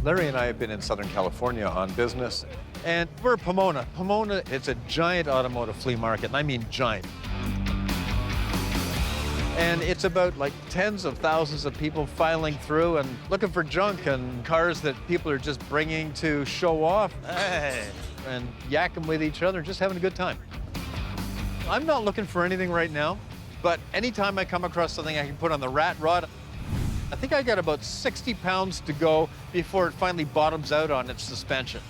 Larry and I have been in Southern California on business, and we're at Pomona. Pomona, it's a giant automotive flea market, and I mean giant. And it's about like tens of thousands of people filing through and looking for junk and cars that people are just bringing to show off. Hey. And yakking with each other, just having a good time. I'm not looking for anything right now, but anytime I come across something I can put on the rat rod, I think I got about 60 pounds to go before it finally bottoms out on its suspension.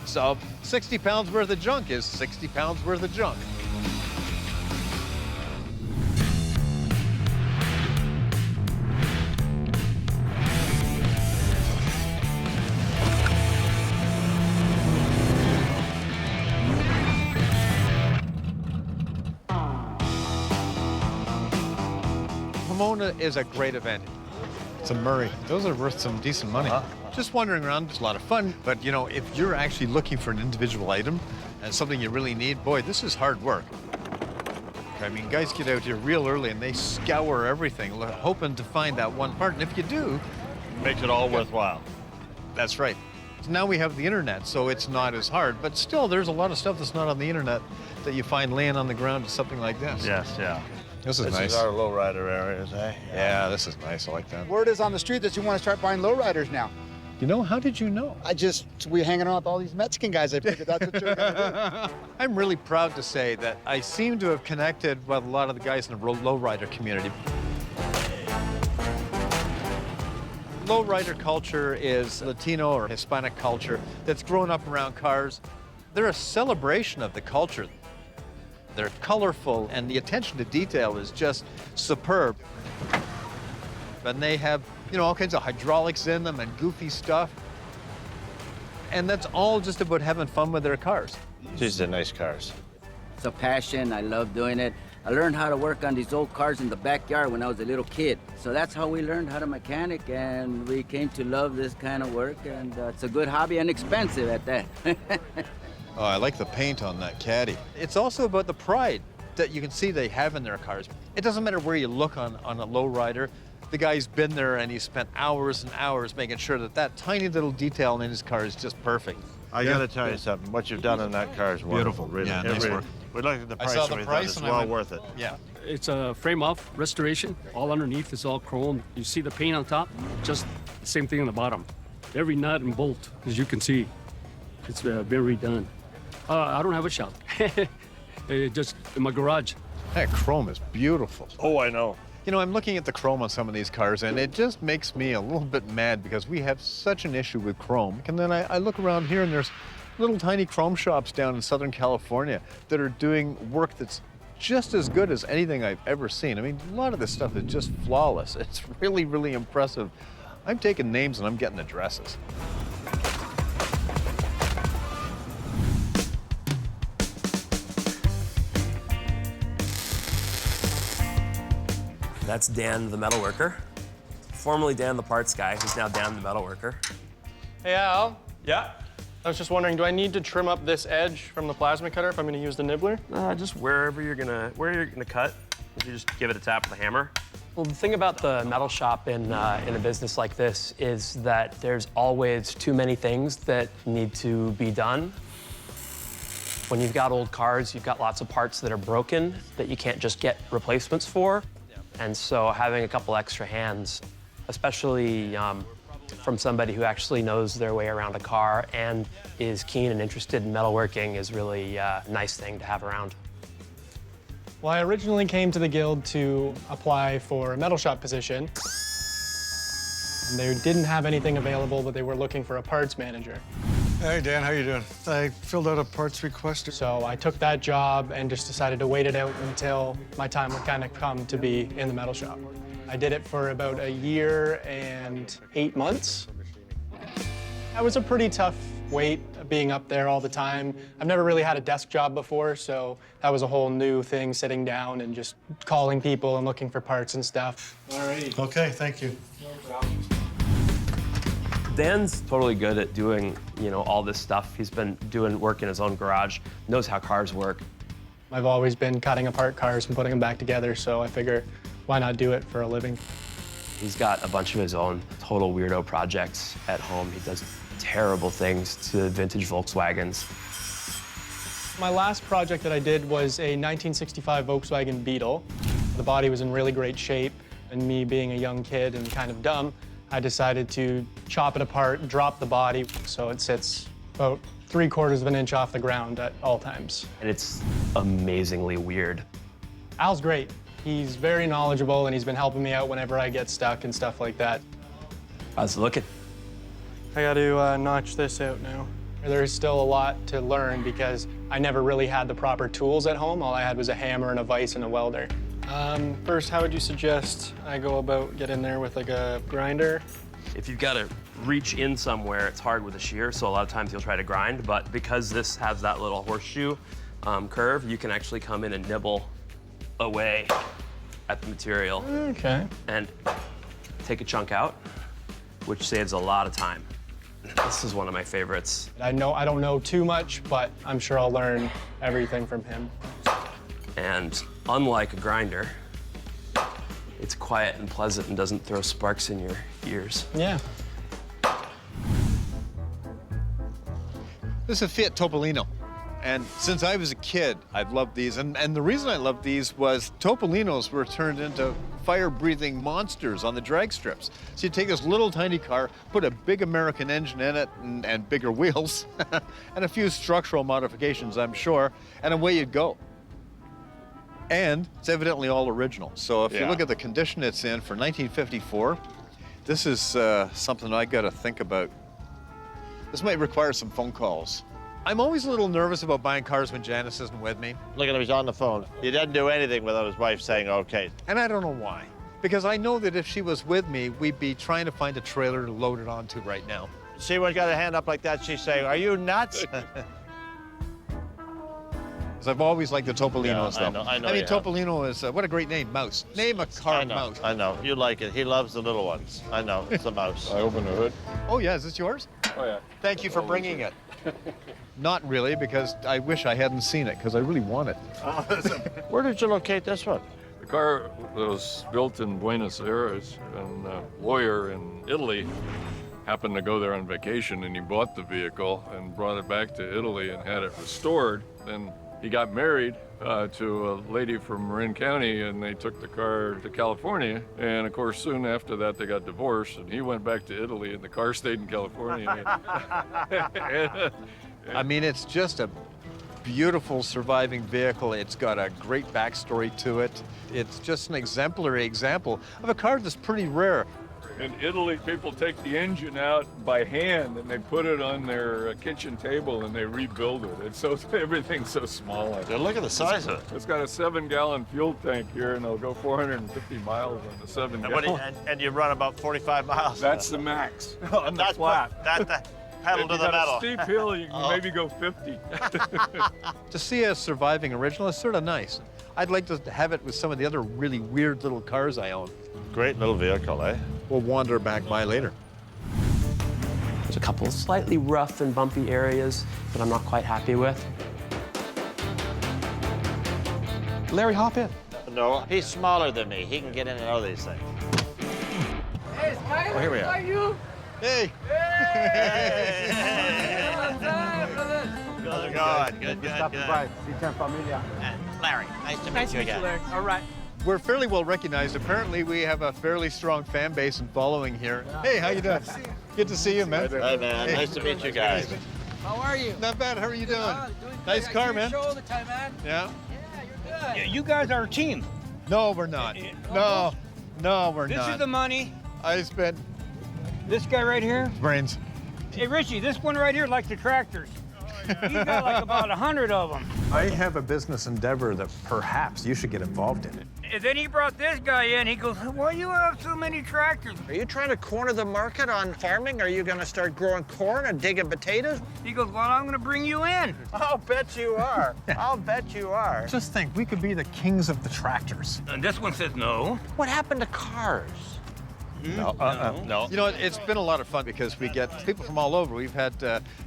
So 60 pounds worth of junk is 60 pounds worth of junk. Pomona is a great event. It's a Murray. Those are worth some decent money. Just wandering around is a lot of fun, but you know, if you're actually looking for an individual item and something you really need, boy, this is hard work. I mean, guys get out here real early and they scour everything, hoping to find that one part, and if you do... Makes it all worthwhile. That's right. Now we have the internet, so it's not as hard, but still, there's a lot of stuff that's not on the internet that you find laying on the ground or something like this. Yes, yeah. This is nice. This is our lowrider areas, eh? Yeah, this is nice. I like that. Word is on the street that you want to start buying lowriders now. You know, how did you know? We're hanging around with all these Mexican guys. I figured that's what you're gonna do. I'm really proud to say that I seem to have connected with a lot of the guys in the lowrider community. Lowrider culture is Latino or Hispanic culture that's grown up around cars. They're a celebration of the culture. They're colorful, and the attention to detail is just superb. And they have, you know, all kinds of hydraulics in them and goofy stuff. And that's all just about having fun with their cars. These are nice cars. It's a passion. I love doing it. I learned how to work on these old cars in the backyard when I was a little kid. So that's how we learned how to mechanic, and we came to love this kind of work, and it's a good hobby and expensive at that. Oh, I like the paint on that Caddy. It's also about the pride that you can see they have in their cars. It doesn't matter where you look on a lowrider. The guy's been there and he spent hours and hours making sure that that tiny little detail in his car is just perfect. I gotta tell you something. What you've done in that car is wonderful. Beautiful. Really. Yeah, nice work. We looked at the price. I saw the and we price thought and it's I well went, worth it. Yeah. It's a frame-off restoration. All underneath is all chrome. You see the paint on top, just the same thing on the bottom. Every nut and bolt, as you can see, it's been redone. I don't have a shop. Just in my garage. That chrome is beautiful. Oh, I know. You know, I'm looking at the chrome on some of these cars, and it just makes me a little bit mad because we have such an issue with chrome. And then I look around here, and there's little tiny chrome shops down in Southern California that are doing work that's just as good as anything I've ever seen. I mean, a lot of this stuff is just flawless. It's really, really impressive. I'm taking names, and I'm getting addresses. That's Dan, the metal worker. Formerly Dan, the parts guy, who's now Dan, the metal worker. Hey, Al. Yeah? I was just wondering, do I need to trim up this edge from the plasma cutter if I'm gonna use the nibbler? Just where you're gonna cut, you just give it a tap with a hammer. Well, the thing about the metal shop in a business like this is that there's always too many things that need to be done. When you've got old cars, you've got lots of parts that are broken that you can't just get replacements for. And so having a couple extra hands, especially from somebody who actually knows their way around a car and is keen and interested in metalworking, is really a nice thing to have around. Well, I originally came to the Guild to apply for a metal shop position. And they didn't have anything available, but they were looking for a parts manager. Hey, Dan, how you doing? I filled out a parts request. So I took that job and just decided to wait it out until my time would kind of come to be in the metal shop. I did it for about a year and 8 months. That was a pretty tough wait, being up there all the time. I've never really had a desk job before, so that was a whole new thing, sitting down and just calling people and looking for parts and stuff. All right. Okay, thank you. No problem. Dan's totally good at doing, all this stuff. He's been doing work in his own garage, knows how cars work. I've always been cutting apart cars and putting them back together, so I figure, why not do it for a living? He's got a bunch of his own total weirdo projects at home. He does terrible things to vintage Volkswagens. My last project that I did was a 1965 Volkswagen Beetle. The body was in really great shape, and me being a young kid and kind of dumb, I decided to chop it apart, drop the body, so it sits about 3/4 of an inch off the ground at all times. And it's amazingly weird. Al's great. He's very knowledgeable, and he's been helping me out whenever I get stuck and stuff like that. How's it looking? I got to notch this out now. There's still a lot to learn because I never really had the proper tools at home. All I had was a hammer and a vise and a welder. First, how would you suggest I go about getting there with like a grinder? If you've got to reach in somewhere, it's hard with a shear, so a lot of times you'll try to grind, but because this has that little horseshoe curve, you can actually come in and nibble away at the material. Okay. And take a chunk out, which saves a lot of time. This is one of my favorites. I don't know too much, but I'm sure I'll learn everything from him. And unlike a grinder, it's quiet and pleasant and doesn't throw sparks in your ears. Yeah. This is a Fiat Topolino. And since I was a kid, I've loved these. And the reason I loved these was Topolinos were turned into fire-breathing monsters on the drag strips. So you take this little tiny car, put a big American engine in it and bigger wheels, and a few structural modifications, I'm sure, and away you'd go. And it's evidently all original. So if you look at the condition it's in for 1954, this is something I got to think about. This might require some phone calls. I'm always a little nervous about buying cars when Janice isn't with me. Look at him, he's on the phone. He doesn't do anything without his wife saying okay. And I don't know why. Because I know that if she was with me, we'd be trying to find a trailer to load it onto right now. See when got a hand up like that, she's saying, are you nuts? Because I've always liked the Topolinos, Yeah, though. I know I mean, you have. Topolino is, what a great name, Mouse. Name a car Mouse. I know, you like it. He loves the little ones. I know, it's a mouse. I open the hood. Oh, yeah, is this yours? Oh, yeah. Thank you for bringing it. Not really, because I wish I hadn't seen it, because I really want it. Where did you locate this one? The car was built in Buenos Aires, and a lawyer in Italy happened to go there on vacation, and he bought the vehicle and brought it back to Italy and had it restored. Then he got married to a lady from Marin County, and they took the car to California. And of course, soon after that, they got divorced, and he went back to Italy, and the car stayed in California. I mean, it's just a beautiful surviving vehicle. It's got a great backstory to it. It's just an exemplary example of a car that's pretty rare. In Italy, people take the engine out by hand and they put it on their kitchen table and they rebuild it. And so everything's so small. Yeah, look at the size of it. It's got a 7-gallon fuel tank here, and it'll go 450 miles on the 7-gallon. And you run about 45 miles. That's the max on the flat. That's pedal If to you the got metal. a steep hill, you can maybe go 50. To see a surviving original is sort of nice. I'd like to have it with some of the other really weird little cars I own. Great little vehicle, eh? We'll wander back by later. There's a couple slightly rough and bumpy areas that I'm not quite happy with. Larry, hop in. No, he's smaller than me. He can get in and out of these things. Hey, Skyler, Oh, here we are. how are you? Hey! Good, good, good, good. Larry, nice to meet you again. All right. We're fairly well recognized. Apparently, we have a fairly strong fan base and following here. Hey, how you doing? Good to see you, man. Hey, man, nice to meet you guys. How are you? Not bad. How are you doing? Doing good. Nice I car, see your man. show all the time, man. Yeah? Yeah, you're good. You guys are a team. No, we're not. No, we're This not. is the money. I spent This guy right here. brains. Hey, Richie, this one right here likes the tractors. He's got like about 100 of them. I have a business endeavor that perhaps you should get involved in. And then he brought this guy in. He goes, why do you have so many tractors? Are you trying to corner the market on farming? Are you going to start growing corn and digging potatoes? He goes, well, I'm going to bring you in. I'll bet you are. I'll bet you are. Just think, we could be the kings of the tractors. And this one says no. What happened to cars? No. You know, it's been a lot of fun because we get people from all over. We've had,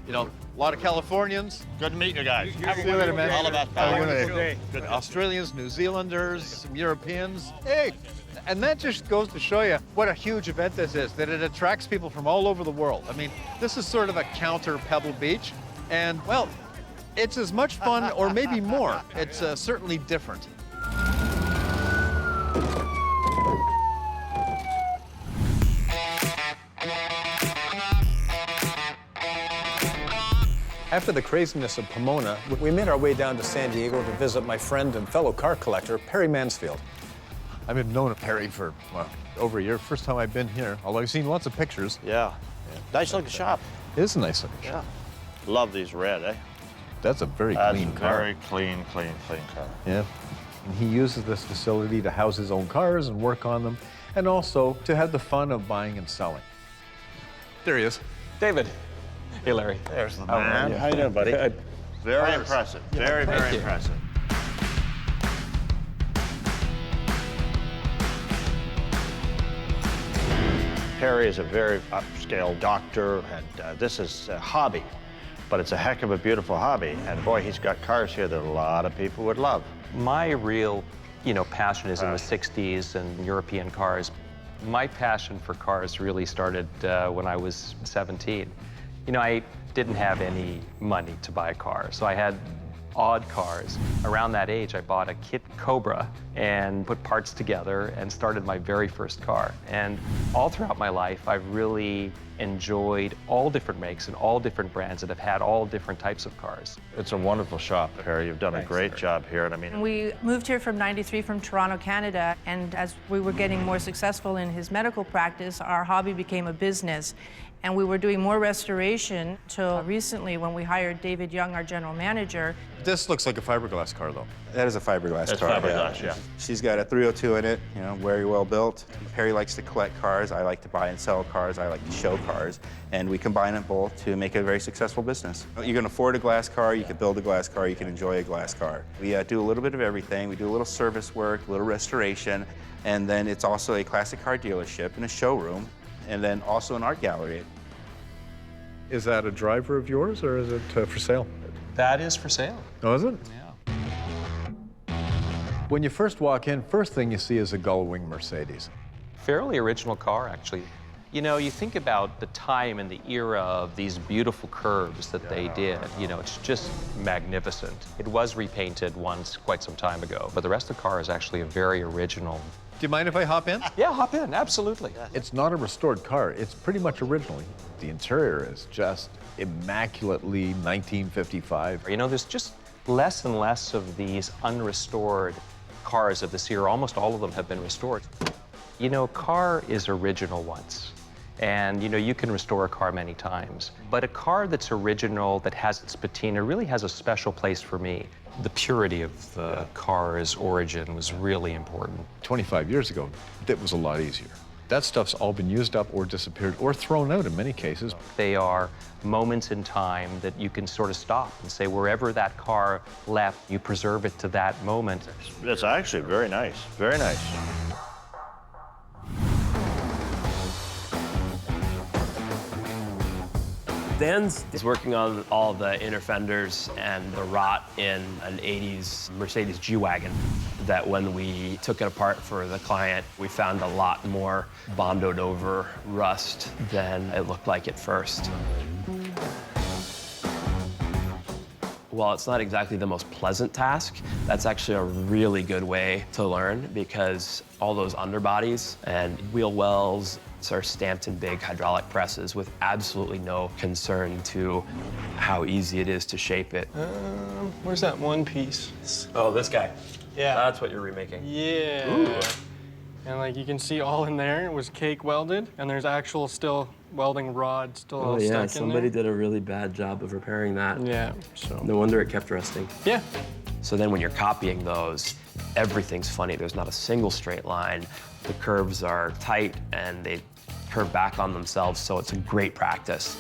you know, a lot of Californians. Good to meet you guys. See you later, man. All about Have a power. good day. Good Australians, New Zealanders, some Europeans. Hey, And that just goes to show you what a huge event this is, that it attracts people from all over the world. I mean, this is sort of a counter Pebble Beach, and, well, it's as much fun, or maybe more. It's certainly different. After the craziness of Pomona, we made our way down to San Diego to visit my friend and fellow car collector, Perry Mansfield. I've been known Perry for, well, over a year. First time I've been here, although I've seen lots of pictures. Yeah. Nice looking shop. It is a nice looking shop. Love these red, eh? That's a very clean car. Very clean car. Yeah. And he uses this facility to house his own cars and work on them, and also to have the fun of buying and selling. There he is. David. Hey, Larry. There's the man. How you doing, buddy? Good. Very impressive. Very impressive. Perry is a very upscale doctor, and this is a hobby, but it's a heck of a beautiful hobby. And boy, he's got cars here that a lot of people would love. My real, passion is in the 60s and European cars. My passion for cars really started when I was 17. I didn't have any money to buy a car, so I had odd cars. Around that age, I bought a kit Cobra and put parts together and started my very first car. And all throughout my life, I've really enjoyed all different makes and all different brands that have had all different types of cars. It's a wonderful shop, Perry. You've done a great job here, and I mean... We moved here from '93 from Toronto, Canada, and as we were getting more successful in his medical practice, our hobby became a business. And we were doing more restoration till recently when we hired David Young, our general manager. This looks like a fiberglass car, though. That is a fiberglass That's car. fiberglass, yeah. She's got a 302 in it, very well built. Perry likes to collect cars. I like to buy and sell cars. I like to show cars. And we combine it both to make a very successful business. You can afford a glass car, you can build a glass car, you can enjoy a glass car. We do a little bit of everything. We do a little service work, a little restoration, and then it's also a classic car dealership and a showroom, and then also an art gallery. Is that a driver of yours, or is it for sale? That is for sale. Oh, is it? Yeah. When you first walk in, first thing you see is a Gullwing Mercedes. Fairly original car, actually. You think about the time and the era of these beautiful curves that they did. It's just magnificent. It was repainted once quite some time ago, but the rest of the car is actually a very original. Do you mind if I hop in? Yeah, hop in, absolutely. It's not a restored car. It's pretty much original. The interior is just immaculately 1955. There's just less and less of these unrestored cars of this era. Almost all of them have been restored. A car is original once. And, you can restore a car many times. But a car that's original, that has its patina, really has a special place for me. The purity of the car's origin was really important. 25 years ago, that was a lot easier. That stuff's all been used up or disappeared or thrown out in many cases. They are moments in time that you can sort of stop and say, wherever that car left, you preserve it to that moment. It's actually very nice, very nice. Dan's is working on all the inner fenders and the rot in an 80s Mercedes G-Wagon that when we took it apart for the client, we found a lot more bondoed over rust than it looked like at first. While it's not exactly the most pleasant task, that's actually a really good way to learn because all those underbodies and wheel wells are stamped in big hydraulic presses with absolutely no concern to how easy it is to shape it. Where's that one piece? Oh, this guy. Yeah. That's what you're remaking. Yeah. Ooh. And you can see all in there, it was cake welded, and there's actual still welding rod still all stuck in there. Somebody did a really bad job of repairing that. Yeah, so. No wonder it kept rusting. Yeah. So then when you're copying those, everything's funny. There's not a single straight line. The curves are tight and they curve back on themselves, so it's a great practice.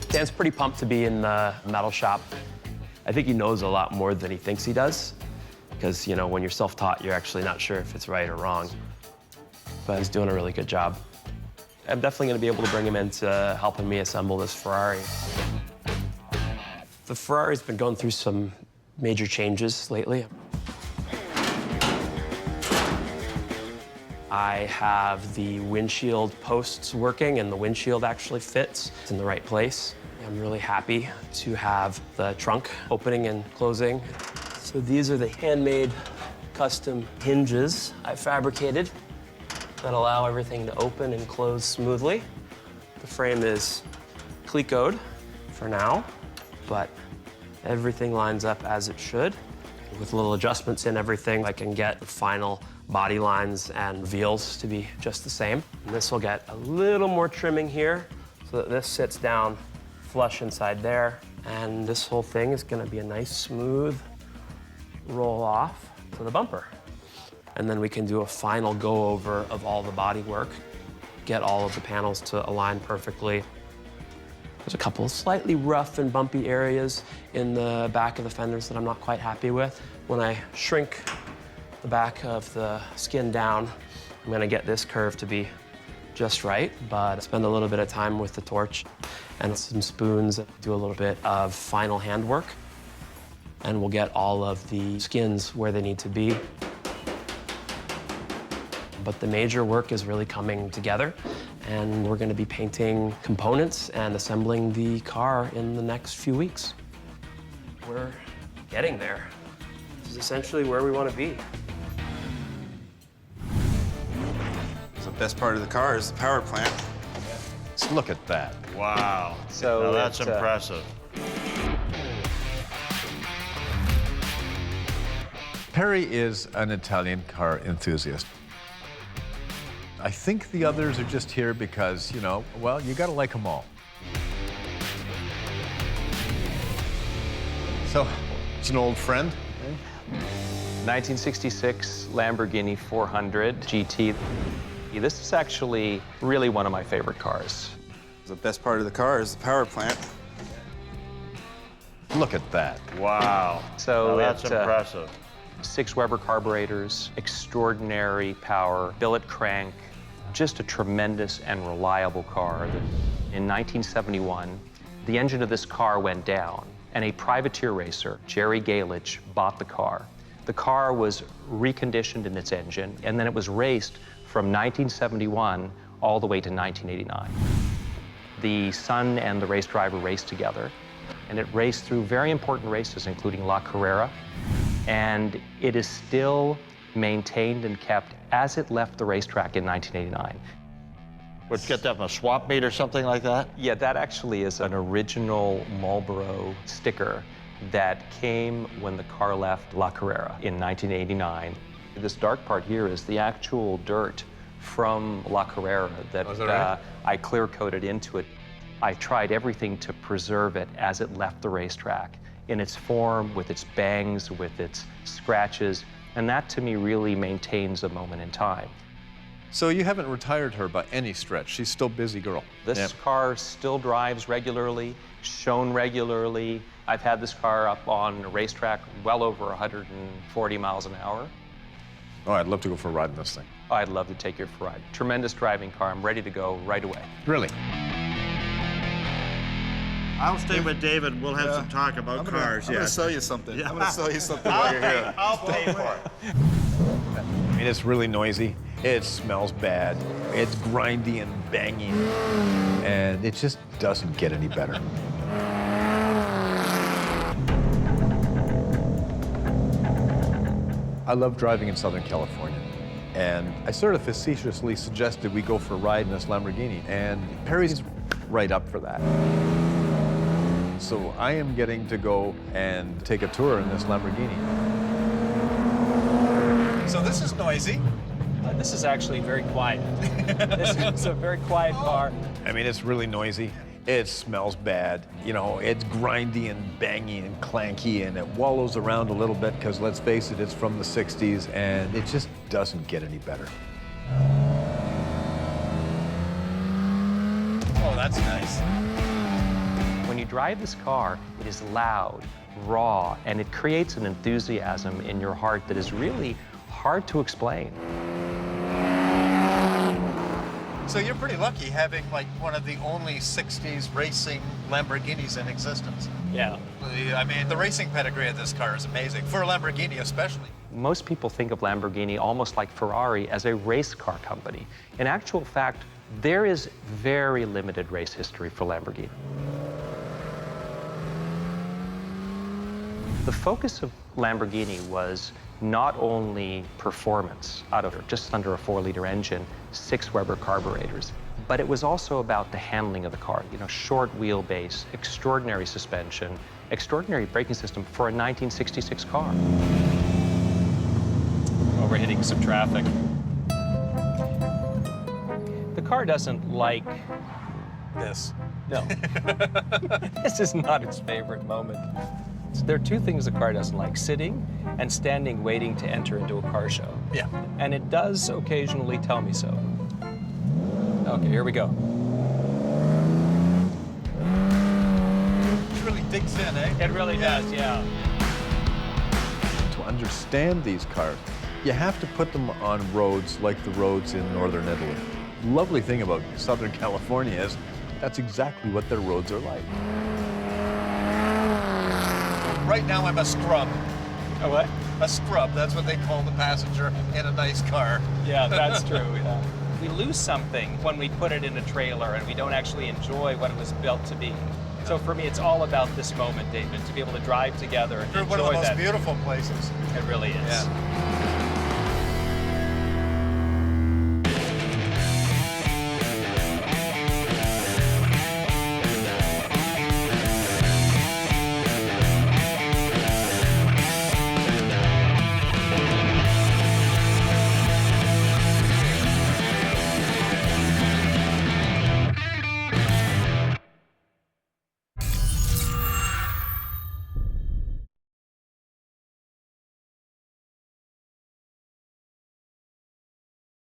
Dan's pretty pumped to be in the metal shop. I think he knows a lot more than he thinks he does, because when you're self-taught, you're actually not sure if it's right or wrong. But he's doing a really good job. I'm definitely going to be able to bring him into helping me assemble this Ferrari. The Ferrari's been going through some major changes lately. I have the windshield posts working and the windshield actually fits. It's in the right place. I'm really happy to have the trunk opening and closing. So these are the handmade custom hinges I fabricated that allow everything to open and close smoothly. The frame is clecoed for now, but everything lines up as it should. With little adjustments in everything, I can get the final body lines and wheels to be just the same. And this will get a little more trimming here so that this sits down flush inside there. And this whole thing is gonna be a nice smooth roll off to the bumper. And then we can do a final go over of all the body work, get all of the panels to align perfectly. There's a couple of slightly rough and bumpy areas in the back of the fenders that I'm not quite happy with. When I shrink the back of the skin down, I'm gonna get this curve to be just right, but spend a little bit of time with the torch and some spoons, do a little bit of final handwork, and we'll get all of the skins where they need to be. But the major work is really coming together, and we're gonna be painting components and assembling the car in the next few weeks. We're getting there. This is essentially where we want to be. The best part of the car is the power plant. Just look at that. Wow. So now that's impressive. Perry is an Italian car enthusiast. I think the others are just here because, you know, well, you gotta like them all. So, it's an old friend. 1966 Lamborghini 400 GT. This is actually really one of my favorite cars. The best part of the car is the power plant. Look at that. Wow. So now that's it, impressive. 6 Weber carburetors, extraordinary power, billet crank, just a tremendous and reliable car. In 1971, the engine of this car went down, and a privateer racer, Jerry Galich, bought the car. The car was reconditioned in its engine, and then it was raced from 1971 all the way to 1989. The son and the race driver raced together, and it raced through very important races, including La Carrera, and it is still maintained and kept as it left the racetrack in 1989. Let's get that from a swap meet or something like that? Yeah, that actually is an original Marlboro sticker that came when the car left La Carrera in 1989. This dark part here is the actual dirt from La Carrera that right? I clear coated into it. I tried everything to preserve it as it left the racetrack, in its form, with its bangs, with its scratches, and that to me really maintains a moment in time. So you haven't retired her by any stretch. She's still a busy girl. This car still drives regularly, shown regularly. I've had this car up on a racetrack well over 140 miles an hour. Oh, I'd love to go for a ride in this thing. I'd love to take you for a ride. Tremendous driving car. I'm ready to go right away. Really? I'll stay with David. We'll have some talk about cars. I'm gonna sell you something. Yeah. I'm gonna sell you something while you're here. I'll pay for it. I mean, it's really noisy. It smells bad. It's grindy and bangy. And it just doesn't get any better. I love driving in Southern California. And I sort of facetiously suggested we go for a ride in this Lamborghini. And Perry's right up for that. So I am getting to go and take a tour in this Lamborghini. So this is noisy. This is actually very quiet. This is a very quiet car. I mean, it's really noisy. It smells bad. You know, it's grindy and bangy and clanky, and it wallows around a little bit because, let's face it, it's from the 60s, and it just doesn't get any better. Oh, that's nice. When you drive this car, it is loud, raw, and it creates an enthusiasm in your heart that is really hard to explain. So you're pretty lucky having like one of the only 60s racing Lamborghinis in existence. Yeah. I mean, the racing pedigree of this car is amazing, for a Lamborghini especially. Most people think of Lamborghini almost like Ferrari as a race car company. In actual fact, there is very limited race history for Lamborghini. The focus of Lamborghini was not only performance out of just under a 4-liter engine, 6 Weber carburetors, but it was also about the handling of the car. You know, short wheelbase, extraordinary suspension, extraordinary braking system for a 1966 car. Oh, we're hitting some traffic. The car doesn't like this. No. This is not its favorite moment. There are 2 things the car doesn't like: sitting and standing waiting to enter into a car show. Yeah. And it does occasionally tell me so. Okay, here we go. It really digs in, eh? It really does, yeah. To understand these cars, you have to put them on roads like the roads in northern Italy. The lovely thing about Southern California is that's exactly what their roads are like. Right now I'm a scrub. A what? A scrub, that's what they call the passenger in a nice car. Yeah, that's true, yeah. We lose something when we put it in a trailer and we don't actually enjoy what it was built to be. So for me, it's all about this moment, David, to be able to drive together and enjoy that. One of the most beautiful places. It really is. Yeah.